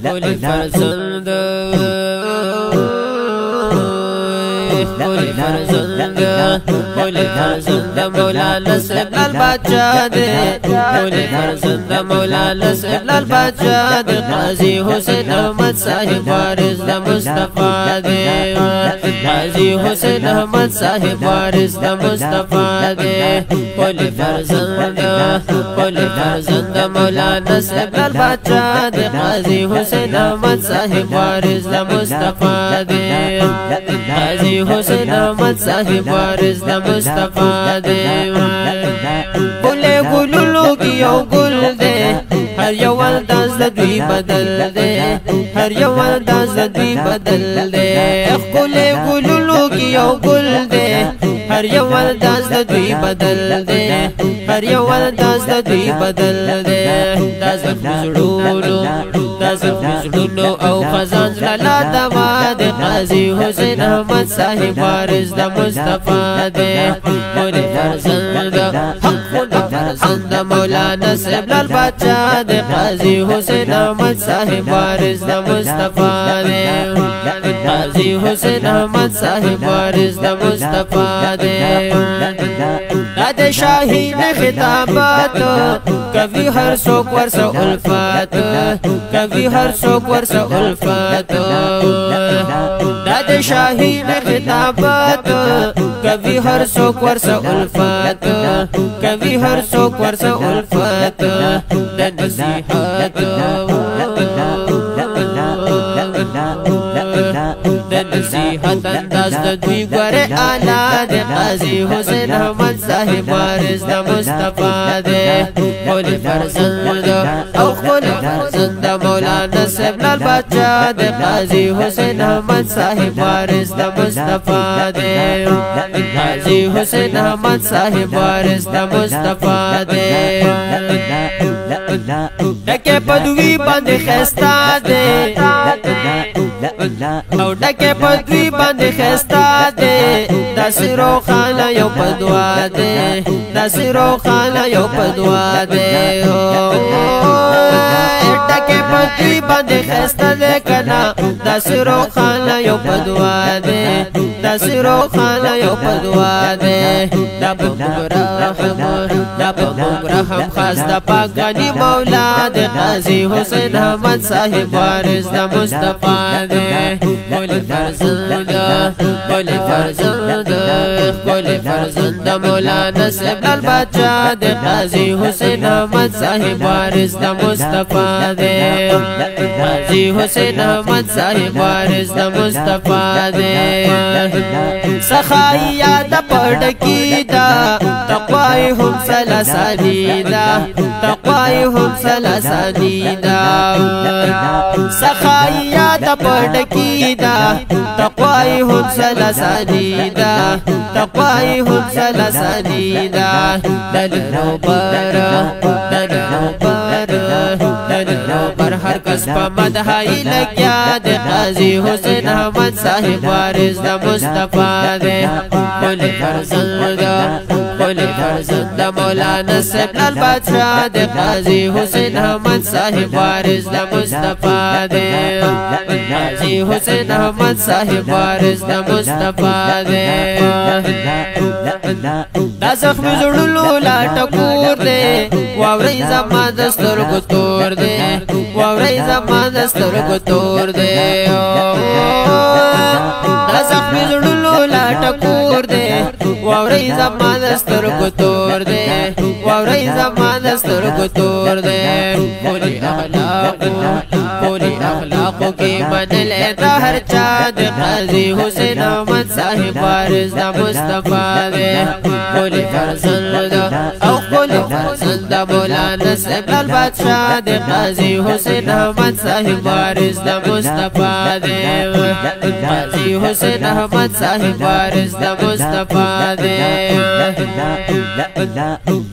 کولی فرزند کولی فرزند کولی فرزند مولانا سبلال بادشاہ دے کولی فرزند مولانا سبلال بادشاہ دے قاضی حسین احمد صاحب وارث دا مصطفیٰ دے قاضی حسین احمد صاحب وارث دا مصطفیٰ دے کولی فرزند مولانا سبلال بادشاہ دے قاضی حسین احمد صاحب وارث دا مصطفیٰ دے قاضی حسین احمد صاحب وارث دا مصطفیٰ دے گلے گلولو کی یو گل دے ہر یو انداز دا دوی بدل دے ہر یو انداز دا دوی بدل دے گلے گلولو کی یو گل دے ہر یو انداز دا دوی بدل دے ہر یو انداز دا دوی بدل دے دا زخمی زڑونو او خزان زلالا دوا دے قاضی حسین احمد صاحب وارث دا مصطفیٰ دے کولی فرزند فرزند مولانا سبلال بادشاہ دے قاضی حسین احمد صاحب وارث دا مصطفیٰ دے قاضی حسین احمد صاحب وارث دا مصطفیٰ دے داد شاہین خطابات کبھی ہر سوک ورسا الفات کبھی ہر سوک ورسا الفات داد شاہین خطابات کبھی ہر سوک ورسا الفات کبھی ہر سوک ورسا الفات دا نصیحات دا نصیحت انداز دا دوی گوارے آلہ دے قاضی حسین احمد صاحب وارث دا مصطفیٰ دے کولی فرزند او کولی فرزند مولانا سبلال بادشاہ دے قاضی حسین احمد صاحب وارث دا مصطفیٰ دے قاضی حسین احمد صاحب وارث دا مصطفیٰ دے ڈکے پدوی بند خیستا دے او ڈکے پدوی بند خیستا دے دا سرو خانہ یو پدوا دے دا سرو خانہ یو پدوا دے ڈکے پدوی بند خیستا دے کنا دا سرو خانہ یو پدوا دے دا سرو خانہ یو پدوا دے دا بمرحم خاص دا پاکانی مولا دے قاضی حسین احمد صاحب وارث دا مصطفیٰ دے کولی فرزند کولی فرزند مولانا سبلال بادشاہ دے قاضی حسین احمد صاحب وارث دا مصطفیٰ دے قاضی حسین احمد صاحب وارث دا مصطفیٰ دے سخائی یاد پڑکی دا تقوائی ہم سلاسانی دا تقوائی ہم سلاسانی دا سخائی یاد پڑکی دا تقوائی ہم سلاسانی دا تقوائی ہم سلاسانی دا دل روبر ہر کس پا مدہائی لگیا دے قاضی حسین احمد صاحب وارث دا مصطفیٰ دے کولی فرزند مولانا سبلال بادشاہ دے قاضی حسین احمد صاحب وارث دا مصطفیٰ دے قاضی حسین احمد صاحب وارث دا مصطفیٰ دے دا زخم زڑلو لا ٹکور دے واوری زمان دستر کو توڑ دے واوری زمان دستر کو توڑ دے دا زخم زڑلو لا ٹکور دے واوری زمان دستر کو توڑ دے واوری زمان دستر کو توڑ دے پوری اخلاقوں کی من لیتا ہر چاند قاضی حسین احمد صاحب وارث دا مصطفیٰ دے کولی فرزند او کولی فرزند مولانا سبلال بادشاہ دے قاضی حسین احمد صاحب وارث دا مصطفیٰ دے قاضی حسین احمد صاحب وارث دا مصطفیٰ دے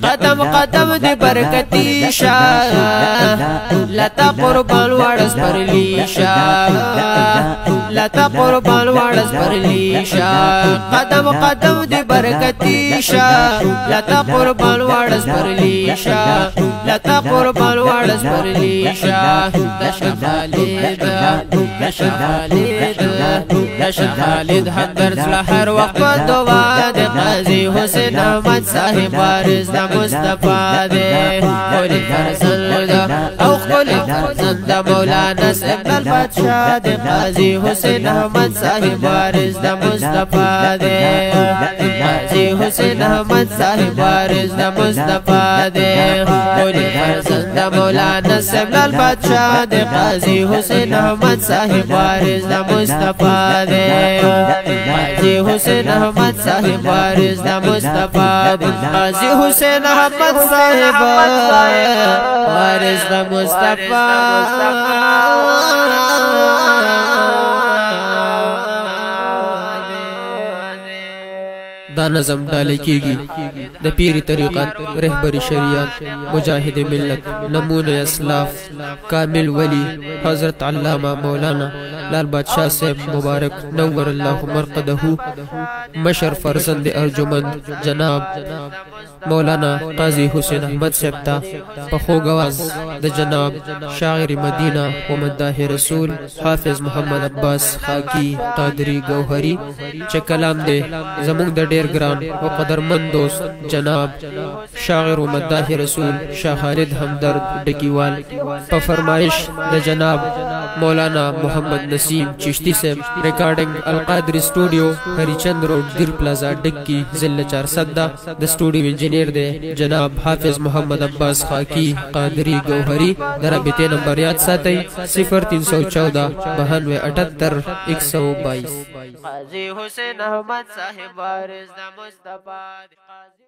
قدم قدم دی برکتی شاہ لتا قربان وارث پر لی شاہ لتا قربان وارس پرلی شا قدم قدم دی برکتی شا لتا قربان وارس پرلی شا لتا قربان وارس پرلی شا دشا خالد دشا خالد دشا خالد همدرد هر وقت دعا د قاضی حسین احمد صاحب وارث د مصطفی دے خپل فرزند او خپل فرزند مولانا ابن البادشاہ د قاضی حسین احمد صاحب وارث د مصطفی دے قاضی حسین احمد صاحب وارث د مصطفی دے خپل فرزند مولانا ابن البادشاہ د قاضی حسین احمد صاحب وارث د مصطفی دے قاضی حسین احمد صاحب وارث د مصطفی دے قاضی حسین احمد صاحب وارث د مصطفی دا نظم ډالۍ کیږي د پیری طریقت رهبری شریعت مجاهد ملت نمونه اسلاف کامل ولی حضرت علامہ مولانا لال بادشاہ صاحب مبارک نور الله مرقده مشر فرزند ارجمند جناب مولانا قاضی حسین احمد صاحب تا پخو گواز د جناب شاعر مدینہ و مداح رسول حافظ محمد عباس خاکی قادری گوهری چې کلام دے زمونږ د ډېر ګران او قدرمند دوست جناب شاعر و مداح رسول شاه خالد همدرد ډکیوال په فرمایش د جناب مولانا محمد نسیم چشتی صاحب ریکارڈنگ القادری اسٹوڈیو ہری چند روڈ دیر پلازا ڈکی ضلع 410 د اسٹوڈیو انجینئر دے جناب حافظ محمد عباس خاکی قادری گوہری درابطے نمبر یاد ساتھی 0314 92 78 122 قاضی حسین احمد صاحب وارث د مصطفی